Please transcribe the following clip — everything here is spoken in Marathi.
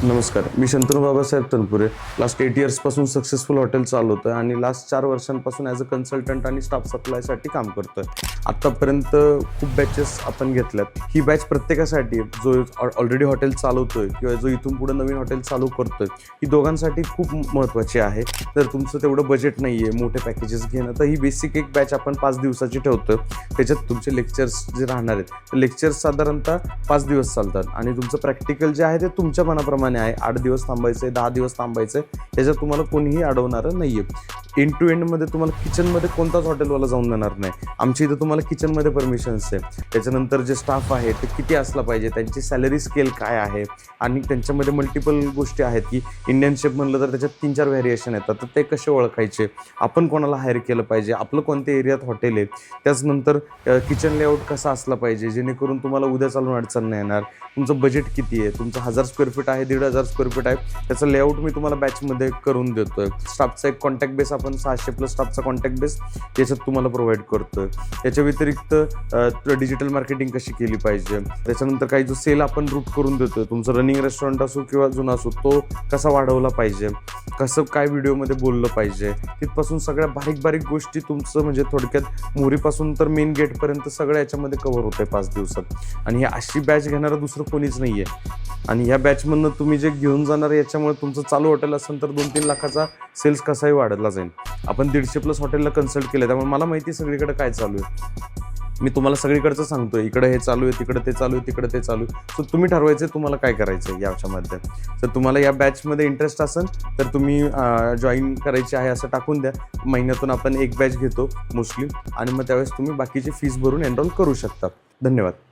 नमस्कार, मी शंतनू बाबासाहेब तनपुरे. लास्ट 8 इयर्सपासून सक्सेसफुल हॉटेल चालवतोय आणि लास्ट 4 वर्षांपासून ॲज अ कन्सल्टंट आणि स्टाफ सप्लायसाठी काम करतोय. आत्तापर्यंत खूप बॅचेस आपण घेतल्यात. ही बॅच प्रत्येकासाठी जो ऑलरेडी हॉटेल चालवतोय किंवा जो इथून पुढे नवीन हॉटेल चालू करतोय, ही दोघांसाठी खूप महत्त्वाची आहे. जर तुमचं तेवढं बजेट नाही आहे मोठे पॅकेजेस घेणं, तर ही बेसिक एक बॅच आपण 5 दिवसाची ठेवतोय. त्याच्यात तुमचे लेक्चर्स जे राहणार आहेत, लेक्चर्स साधारणतः 5 दिवस चालतात आणि तुमचं प्रॅक्टिकल जे आहे ते तुमच्या मनाप्रमाणे आहे. 8 दिवस थांबायचे, 10 दिवस थांबायचे, याच्यात तुम्हाला कोणीही अडवणारं नाहीये. एंड टू एंडमध्ये तुम्हाला किचनमध्ये कोणताच हॉटेलवाला जाऊन देणार नाही. आमच्या इथं तुम्हाला किचनमध्ये परमिशन्स आहे. त्याच्यानंतर जे स्टाफ आहे ते किती असला पाहिजे, त्यांची सॅलरी स्केल काय आहे आणि त्यांच्यामध्ये मल्टिपल गोष्टी आहेत की इंडियन शेफ म्हणलं तर त्याच्यात 3-4 व्हेरिएशन येतात. तर ते कसे ओळखायचे, आपण कोणाला हायर केलं पाहिजे, आपलं कोणत्या एरियात हॉटेल आहे, त्याचनंतर किचन लेआउट कसा असला पाहिजे जेणेकरून तुम्हाला उद्या चालून अडचण नाही येणार. तुमचं बजेट किती आहे, तुमचं 1000 स्क्वेअर फीट आहे, 1500 स्क्वेअर फीट आहे, त्याचं लेआउट मी तुम्हाला बॅचमध्ये करून देतोय. स्टाफचा एक कॉन्टॅक्ट बेस आपण 600+ स्टाफचा कॉन्टॅक्ट बेस याच्यात तुम्हाला प्रोव्हाइड करतोय. याच्या व्यतिरिक्त डिजिटल मार्केटिंग कशी केली पाहिजे, त्याच्यानंतर काही जो सेल आपण रूट करून देतोय, तुमचं रनिंग रेस्टॉरंट असो किंवा जुना असो, तो कसा वाढवला पाहिजे, कसं काय व्हिडिओमध्ये बोललं पाहिजे, तिथपासून सगळ्या बारीक बारीक गोष्टी तुमचं म्हणजे थोडक्यात मोहरीपासून तर मेन गेटपर्यंत सगळं याच्यामध्ये कव्हर होतं आहे 5 दिवसात. आणि ही अशी बॅच घेणारं दुसरं कोणीच नाही आहे. आणि ह्या बॅचमधनं तुम्ही जे घेऊन जाणार याच्यामुळे तुमचं चालू हॉटेल असेल तर 2-3 लाखाचा सेल्स कसाही वाढला जाईल. आपण 150+ हॉटेलला कन्सल्ट केलं, त्यामुळे मला माहिती आहे सगळीकडे काय चालू आहे. मी तुम्हाला सगळीकडचं सांगतोय, इकडे हे चालू आहे, तिकडे ते चालू आहे, तिकडे ते चालू आहे. सो तुम्ही ठरवायचं तुम्हाला काय करायचं आहे याच्यामध्ये. जर तुम्हाला या बॅचमध्ये इंटरेस्ट असेल तर तुम्ही जॉईन करायची आहे असं टाकून द्या. महिन्यातून आपण एक बॅच घेतो मोस्टली आणि मग त्यावेळेस तुम्ही बाकीची फीस भरून एनरोल करू शकता. धन्यवाद.